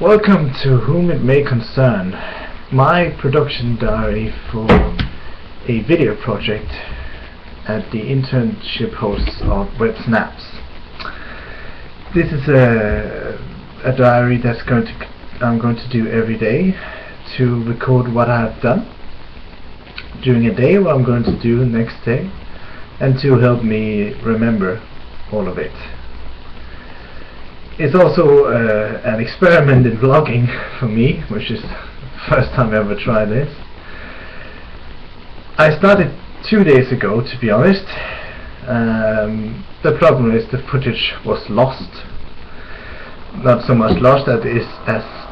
Welcome to Whom It May Concern, my production diary for a video project at the internship hosts of WebSnaps. This is a diary I'm going to do every day to record what I have done during a day, what I'm going to do next day, and to help me remember all of it. It's also an experiment in vlogging for me, which is the first time I ever tried this. I started 2 days ago, to be honest. The problem is the footage was lost. Not so much lost as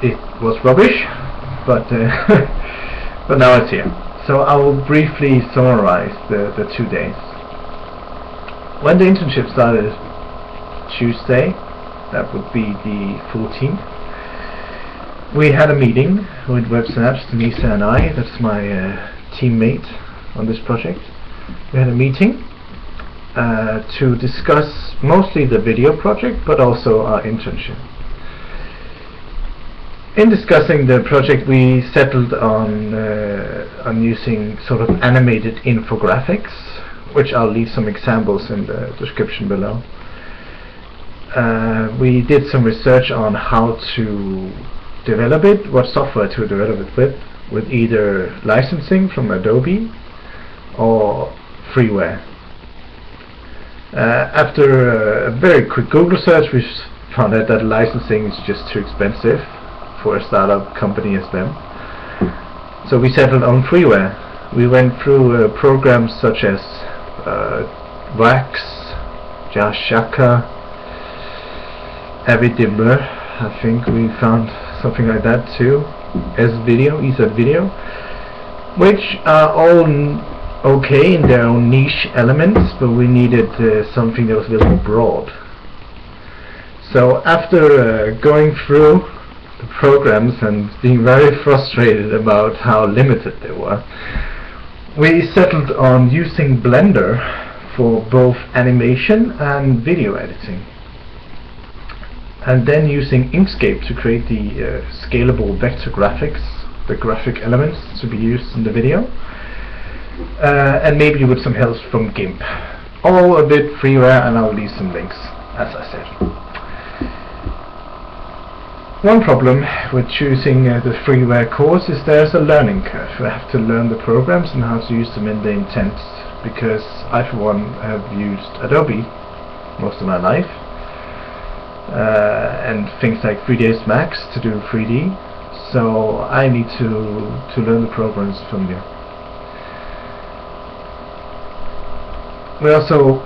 it was rubbish, but but now it's here. So I will briefly summarize the 2 days. When the internship started Tuesday, that would be the 14th, we had a meeting with WebSnaps, Denisa and I, that's my teammate on this project. We had a meeting to discuss mostly the video project, but also our internship. In discussing the project, we settled on using sort of animated infographics, which I'll leave some examples in the description below. We did some research on how to develop it, what software to develop it with either licensing from Adobe or freeware. After a very quick Google search, we found out that licensing is just too expensive for a startup company as them. So we settled on freeware. We went through programs such as Wax, Jashaka, Avidimmer, I think we found something like that too, EZ-Video, which are all okay in their own niche elements, but we needed something that was a little more broad. So after going through the programs and being very frustrated about how limited they were, we settled on using Blender for both animation and video editing, and then using Inkscape to create the scalable vector graphics, the graphic elements to be used in the video, and maybe with some help from GIMP. All a bit freeware, and I'll leave some links, as I said. One problem with choosing the freeware course is there's a learning curve. You have to learn the programs and how to use them in the intent, because I for one have used Adobe most of my life, and things like 3ds Max to do 3D, so I need to learn the programs from you. We also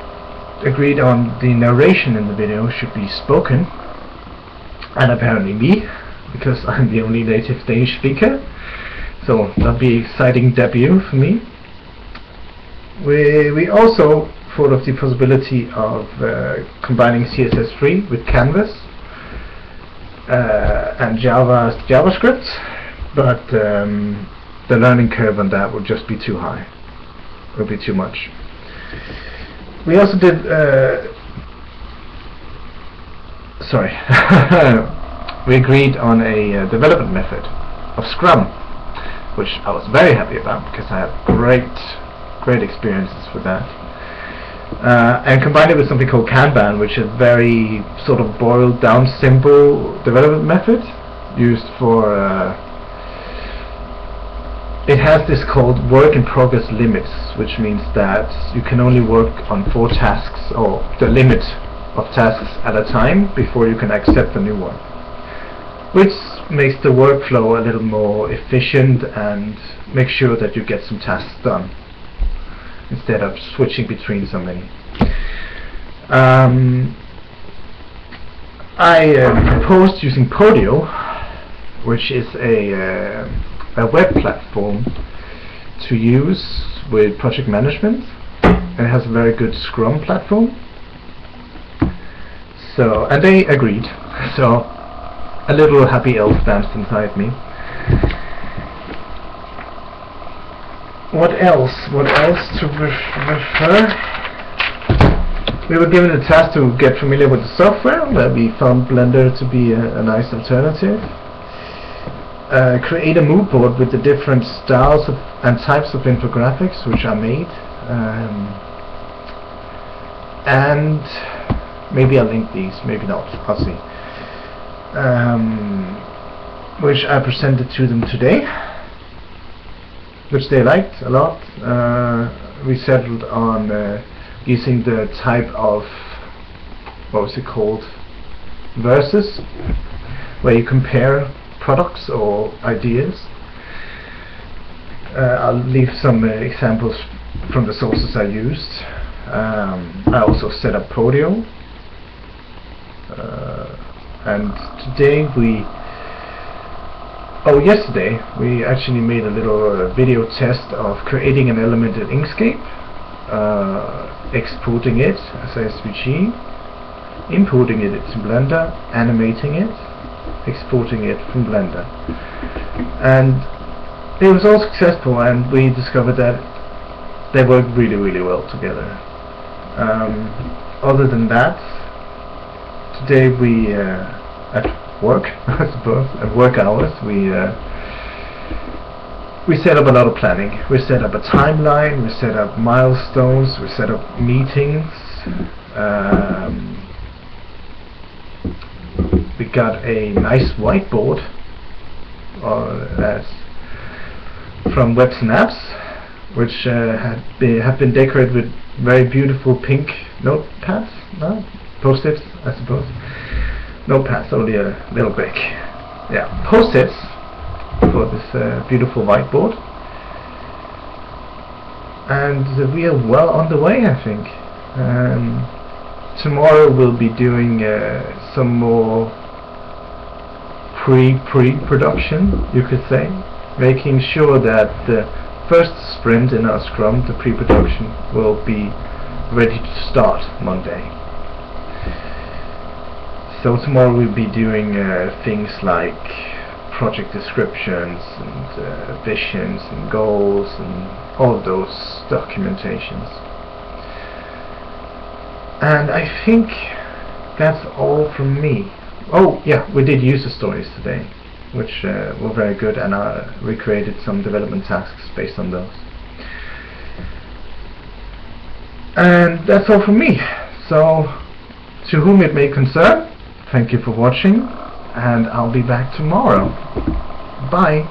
agreed on the narration in the video should be spoken, and apparently me, because I'm the only native Danish speaker, so that'll be an exciting debut for me. We also thought of the possibility of combining CSS3 with Canvas and JavaScript, but the learning curve on that would just be too high. It would be too much. We also did we agreed on a development method of Scrum, which I was very happy about because I have great experiences with that. And combined it with something called Kanban, which is a very sort of boiled down simple development method used for it has this called work in progress limits, which means that you can only work on 4 tasks, or the limit of tasks at a time, before you can accept a new one, which makes the workflow a little more efficient and make sure that you get some tasks done instead of switching between so many. I proposed using Podio, which is a web platform to use with project management. It has a very good Scrum platform. So, and they agreed. So, a little happy elf danced inside me. What else to refer? We were given a task to get familiar with the software, where we found Blender to be a nice alternative. create a mood board with the different styles and types of infographics which are made, and maybe I'll link these, maybe not, I'll see, which I presented to them today, which they liked a lot. We settled on using the type of, what was it called, verses, where you compare products or ideas. I'll leave some examples from the sources I used. I also set up Podio, and yesterday we actually made a little video test of creating an element in Inkscape, exporting it as a SVG, importing it into Blender, animating it, exporting it from Blender, and it was all successful, and we discovered that they work really, really well together. Other than that, today we at work, I suppose, at work hours, we set up a lot of planning. We set up a timeline, we set up milestones, we set up meetings. We got a nice whiteboard from Webs and Apps, which have been decorated with very beautiful pink notepads, post-its, I suppose. Notepads, only a little bit. Yeah, post-its for this beautiful whiteboard. And we are well on the way, I think. Tomorrow we'll be doing some more pre-production, you could say, making sure that the first sprint in our Scrum, the pre-production, will be ready to start Monday. So tomorrow we'll be doing things like project descriptions and visions and goals and all of those documentations. And I think that's all from me. Oh yeah, we did user stories today, which were very good, and I recreated some development tasks based on those. And that's all from me. So, to whom it may concern, thank you for watching, and I'll be back tomorrow. Bye.